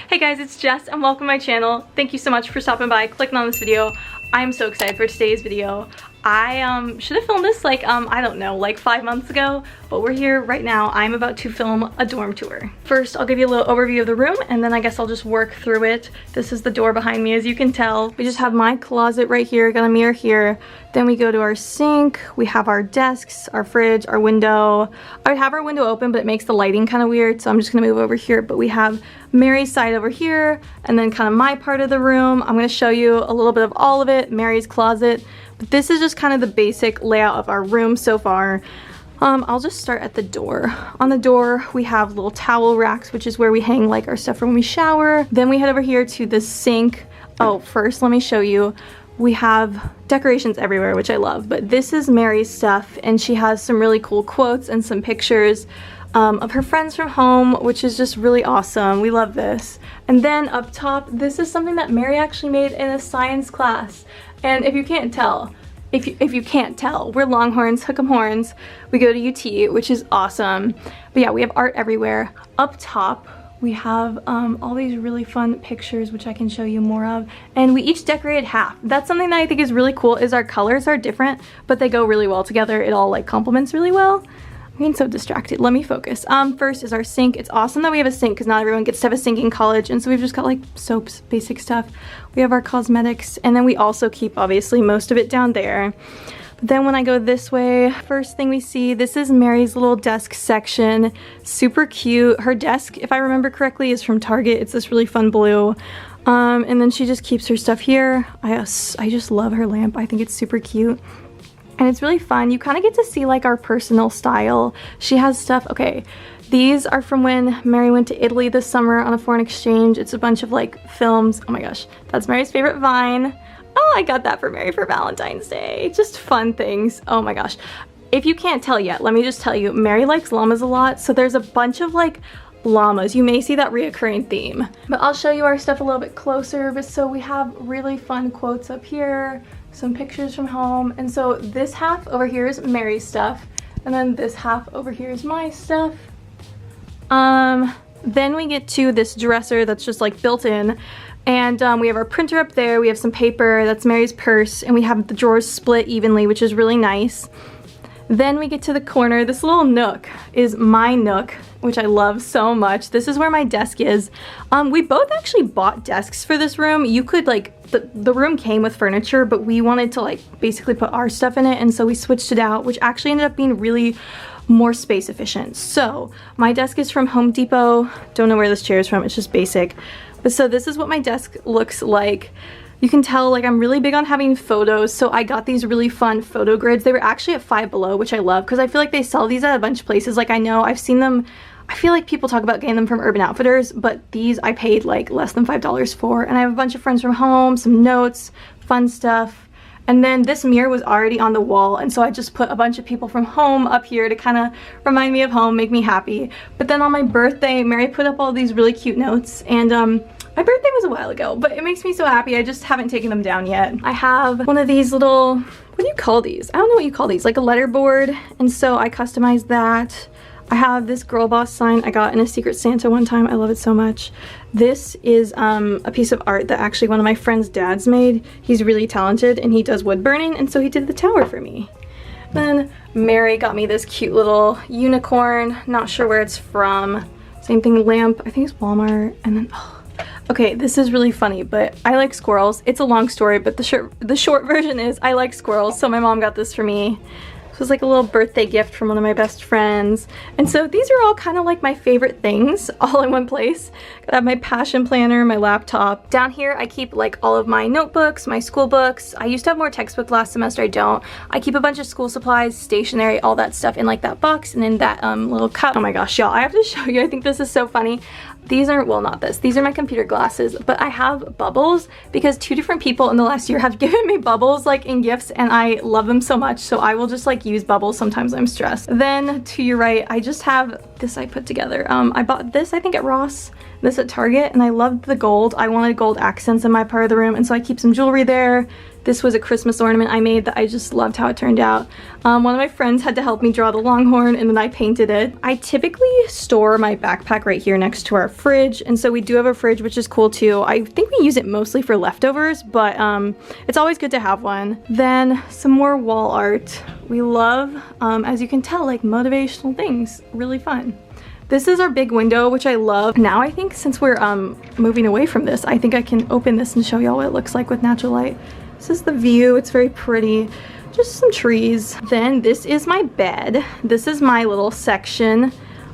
Hey guys, it's Jess and welcome to my channel. Thank you so much for stopping by, clicking on this video. I'm so excited for today's video. I should have filmed this like, I don't know, like 5 months ago, but we're here right now. I'm about to film a dorm tour. First, I'll give you a little overview of the room and then I guess I'll just work through it. This is the door behind me, as you can tell. We just have my closet right here, got a mirror here. Then we go to our sink, we have our desks, our fridge, our window. I would have our window open, but it makes the lighting kind of weird, so I'm just gonna move over here. But we have Mary's side over here, and then kind of my part of the room. I'm gonna show you a little bit of all of it, Mary's closet. But this is just kind of the basic layout of our room so far. I'll just start at the door. On the door, we have little towel racks, which is where we hang like our stuff from when we shower. Then we head over here to the sink. Oh, first let me show you. We have decorations everywhere, which I love, but this is Mary's stuff, and she has some really cool quotes and some pictures of her friends from home, which is just really awesome. We love this. And then up top, this is something that Mary actually made in a science class. And if you can't tell, if you can't tell, we're Longhorns, hook 'em horns. We go to UT, which is awesome. But yeah, we have art everywhere. Up top, we have all these really fun pictures, which I can show you more of. And we each decorated half. That's something that I think is really cool, is our colors are different, but they go really well together. It all like complements really well. I'm getting so distracted. Let me focus. First is our sink. It's awesome that we have a sink because not everyone gets to have a sink in college, and so we've just got like soaps, basic stuff. We have our cosmetics, and then we also keep obviously most of it down there. But then when I go this way, first thing we see, this is Mary's little desk section. Super cute. Her desk, if I remember correctly, is from Target. It's this really fun blue. And then she just keeps her stuff here. I just love her lamp. I think it's super cute. And it's really fun. You kind of get to see like our personal style. She has stuff, okay, these are from when Mary went to Italy this summer on a foreign exchange. It's a bunch of like films. Oh my gosh, that's Mary's favorite vine. Oh, I got that for Mary for Valentine's Day. Just fun things. Oh my gosh. If you can't tell yet, let me just tell you, Mary likes llamas a lot. So there's a bunch of like llamas. You may see that reoccurring theme. But I'll show you our stuff a little bit closer. But so we have really fun quotes up here, some pictures from home. And so this half over here is Mary's stuff. And then this half over here is my stuff. Then we get to this dresser that's just like built in. And we have our printer up there, we have some paper, that's Mary's purse, and we have the drawers split evenly, which is really nice. Then we get to the corner. This little nook is my nook, which I love so much. This is where my desk is. We both actually bought desks for this room. You could like, the room came with furniture, but we wanted to like basically put our stuff in it, and so we switched it out, which actually ended up being really more space efficient. So my desk is from Home Depot. Don't know where this chair is from, it's just basic. But so this is what my desk looks like. You can tell like I'm really big on having photos, so I got these really fun photo grids. They were actually at Five Below, which I love because I feel like they sell these at a bunch of places. Like I know I've seen them, I feel like people talk about getting them from Urban Outfitters, but these I paid like less than $5 for. And I have a bunch of friends from home, some notes, fun stuff. And then this mirror was already on the wall, and so I just put a bunch of people from home up here to kind of remind me of home, make me happy. But then on my birthday, Mary put up all these really cute notes, and my birthday was a while ago, but it makes me so happy. I just haven't taken them down yet. I have one of these little, what do you call these? I don't know what you call these, like a letter board, and so I customized that. I have this girl boss sign I got in a Secret Santa one time. I love it so much. This is a piece of art that actually one of my friend's dads made. He's really talented and he does wood burning, and so he did the tower for me. Then Mary got me this cute little unicorn. Not sure where it's from. Same thing, lamp. I think it's Walmart. And then, oh, okay, this is really funny, but I like squirrels. It's a long story, but the short version is I like squirrels, so my mom got this for me. This was like a little birthday gift from one of my best friends. And so these are all kind of like my favorite things all in one place. I have my passion planner, my laptop. Down here I keep like all of my notebooks, my school books. I used to have more textbook last semester, I don't. I keep a bunch of school supplies, stationery, all that stuff in like that box and in that little cup. Oh my gosh, y'all, I have to show you. I think this is so funny. These are, well, not this. These are my computer glasses, but I have bubbles because 2 different people in the last year have given me bubbles like in gifts, and I love them so much. So I will just like use bubbles sometimes I'm stressed. Then to your right, I just have this I put together. I bought this, I think at Ross, this at Target, and I loved the gold. I wanted gold accents in my part of the room, and so I keep some jewelry there. This was a Christmas ornament I made that I just loved how it turned out. One of my friends had to help me draw the longhorn and then I painted it. I typically store my backpack right here next to our fridge, and so we do have a fridge, which is cool too. I think we use it mostly for leftovers, but it's always good to have one. Then some more wall art. We love, as you can tell, like motivational things. Really fun. This is our big window, which I love. Now I think since we're moving away from this, I think I can open this and show y'all what it looks like with natural light. This is the view. It's very pretty. Just some trees. Then this is my bed. This is my little section.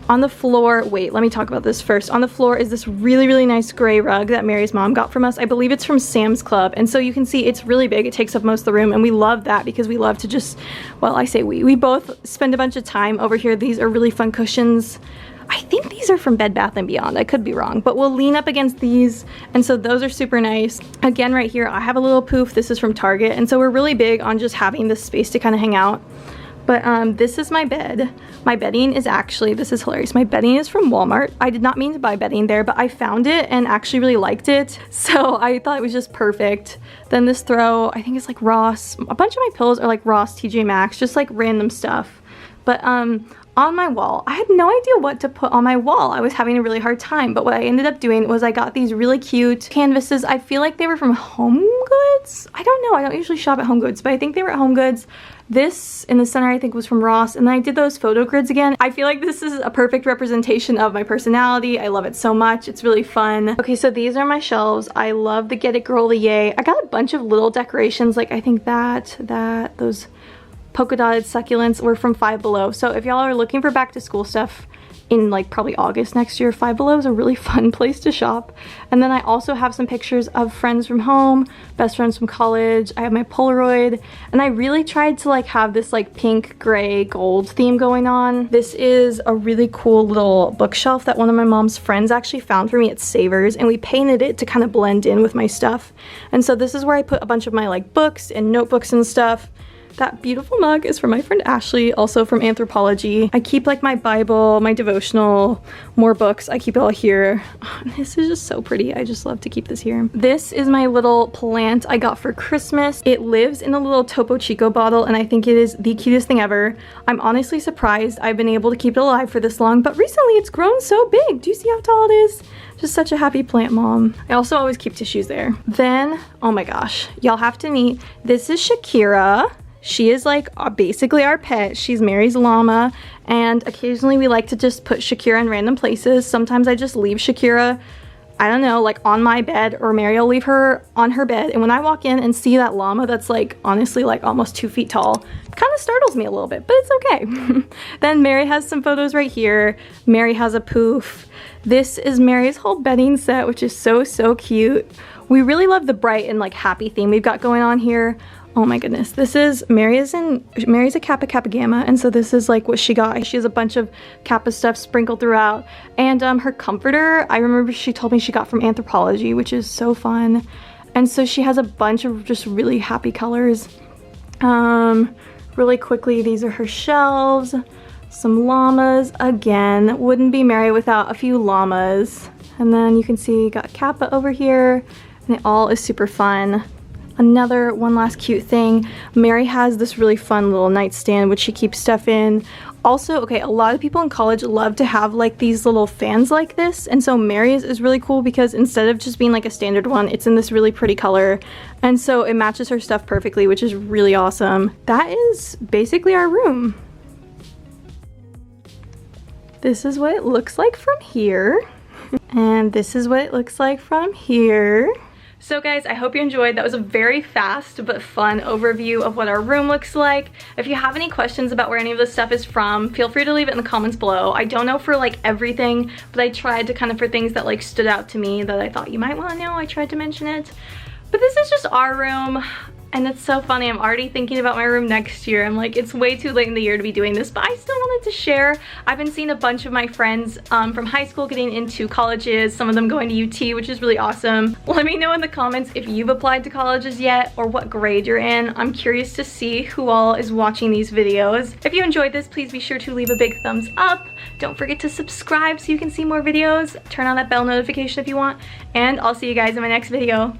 On the floor, wait, let me talk about this first. On the floor is this really, really nice gray rug that Mary's mom got from us. I believe it's from Sam's Club. And so you can see it's really big. It takes up most of the room. And we love that because we love to just, well, I say we both spend a bunch of time over here. These are really fun cushions. I think these are from Bed Bath & Beyond. I could be wrong, but we'll lean up against these. And so those are super nice. Again, right here, I have a little poof. This is from Target. And so we're really big on just having this space to kind of hang out. But this is my bed. My bedding is actually, this is hilarious. My bedding is from Walmart. I did not mean to buy bedding there, but I found it and actually really liked it. So I thought it was just perfect. Then this throw, I think it's like Ross. A bunch of my pillows are like Ross, TJ Maxx, just like random stuff. But on my wall, I had no idea what to put on my wall. I was having a really hard time, but what I ended up doing was I got these really cute canvases. I feel like they were from Home Goods. I don't know. I don't usually shop at Home Goods, but I think they were at Home Goods. This in the center I think was from Ross, and then I did those photo grids again. I feel like this is a perfect representation of my personality. I love it so much. It's really fun. Okay, so these are my shelves. I love the Get It Girly Yay. I got a bunch of little decorations, like I think those polka dotted succulents were from Five Below. So if y'all are looking for back to school stuff in like probably August next year, Five Below is a really fun place to shop. And then I also have some pictures of friends from home, best friends from college. I have my Polaroid, and I really tried to like have this like pink, gray, gold theme going on. This is a really cool little bookshelf that one of my mom's friends actually found for me at Savers, and we painted it to kind of blend in with my stuff. And so this is where I put a bunch of my like books and notebooks and stuff. That beautiful mug is from my friend Ashley, also from Anthropology. I keep like my Bible, my devotional, more books. I keep it all here. Oh, this is just so pretty. I just love to keep this here. This is my little plant I got for Christmas. It lives in a little Topo Chico bottle, and I think it is the cutest thing ever. I'm honestly surprised I've been able to keep it alive for this long, but recently it's grown so big. Do you see how tall it is? Just such a happy plant mom. I also always keep tissues there. Then, oh my gosh, y'all have to meet. This is Shakira. She is like basically our pet. She's Mary's llama, and occasionally we like to just put Shakira in random places. Sometimes I just leave Shakira, I don't know, like on my bed, or Mary will leave her on her bed, and when I walk in and see that llama that's like honestly like almost 2 feet tall, it kind of startles me a little bit, but it's okay. Then Mary has some photos right here. Mary has a poof. This is Mary's whole bedding set, which is so cute. We really love the bright and like happy theme we've got going on here. Oh my goodness, this is, Mary's a Kappa Kappa Gamma, and so this is like what she got. She has a bunch of Kappa stuff sprinkled throughout, and her comforter, I remember she told me she got from Anthropology, which is so fun. And so she has a bunch of just really happy colors. Really quickly, these are her shelves, some llamas. Again, wouldn't be Mary without a few llamas. And then you can see you got Kappa over here, and it all is super fun. Another one last cute thing, Mary has this really fun little nightstand which she keeps stuff in. Also, okay, a lot of people in college love to have like these little fans like this, and so Mary's is really cool because instead of just being like a standard one, it's in this really pretty color, and so it matches her stuff perfectly, which is really awesome. That is basically our room. This is what it looks like from here, and this is what it looks like from here. So guys, I hope you enjoyed. That was a very fast but fun overview of what our room looks like. If you have any questions about where any of this stuff is from, feel free to leave it in the comments below. I don't know for like everything, but I tried to kind of, for things that like stood out to me that I thought you might want to know, I tried to mention it. But this is just our room. And it's so funny, I'm already thinking about my room next year. I'm like, it's way too late in the year to be doing this, but I still wanted to share. I've been seeing a bunch of my friends from high school getting into colleges, some of them going to UT, which is really awesome. Let me know in the comments if you've applied to colleges yet or what grade you're in. I'm curious to see who all is watching these videos. If you enjoyed this, please be sure to leave a big thumbs up. Don't forget to subscribe so you can see more videos. Turn on that bell notification if you want, and I'll see you guys in my next video.